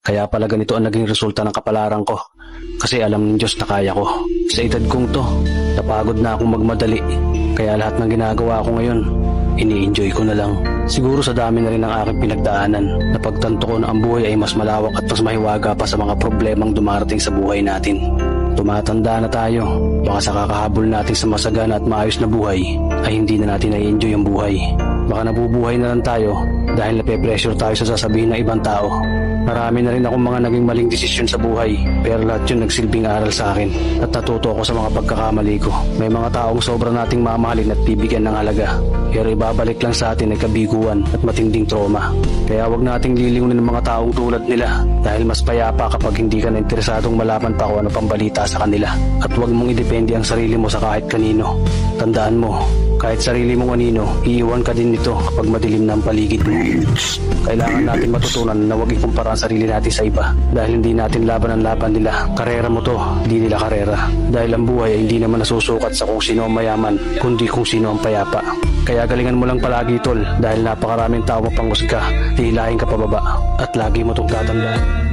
Kaya pala ganito ang naging resulta ng kapalaran ko. Kasi alam ng Diyos na kaya ko. Sa edad kong to, napagod na akong magmadali. Kaya lahat ng ginagawa ko ngayon, ini-enjoy ko na lang. Siguro sa dami na rin ng aking pinagdaanan, napagtanto ko na ang buhay ay mas malawak at mas mahiwaga pa sa mga problemang dumarating sa buhay natin. Tumatanda na tayo, baka sa kakahabol natin sa masagana at maayos na buhay, ay hindi na natin na-enjoy ang buhay. Baka nabubuhay na lang tayo dahil nape-pressure tayo sa sasabihin ng ibang tao. Marami na rin akong mga naging maling desisyon sa buhay, pero lahat yun nagsilbing aral sa akin at natuto ako sa mga pagkakamali ko. May mga taong sobra nating mamahalin at bibigyan ng halaga, pero ibabalik lang sa atin ay kabiguan at matinding trauma. Kaya wag nating liliwin ng mga taong tulad nila dahil mas payapa kapag hindi ka na interesadong malaman pa kung ano pang balita sa kanila. At wag mong idepende ang sarili mo sa kahit kanino. Tandaan mo, kahit sarili mong anino, iiwan ka din nito kapag madilim na ang paligid mo. Kailangan natin matutunan na huwag ikumpara ang sarili natin sa iba dahil hindi natin laban ang laban nila. Karera mo to, hindi nila karera. Dahil ang buhay ay hindi naman nasusukat sa kung sino ang mayaman, kundi kung sino ang payapa. Kaya galingan mo lang palagi, tol, dahil napakaraming tao mapanghusga, hihilahin ka pababa at lagi mo itong tatandaan.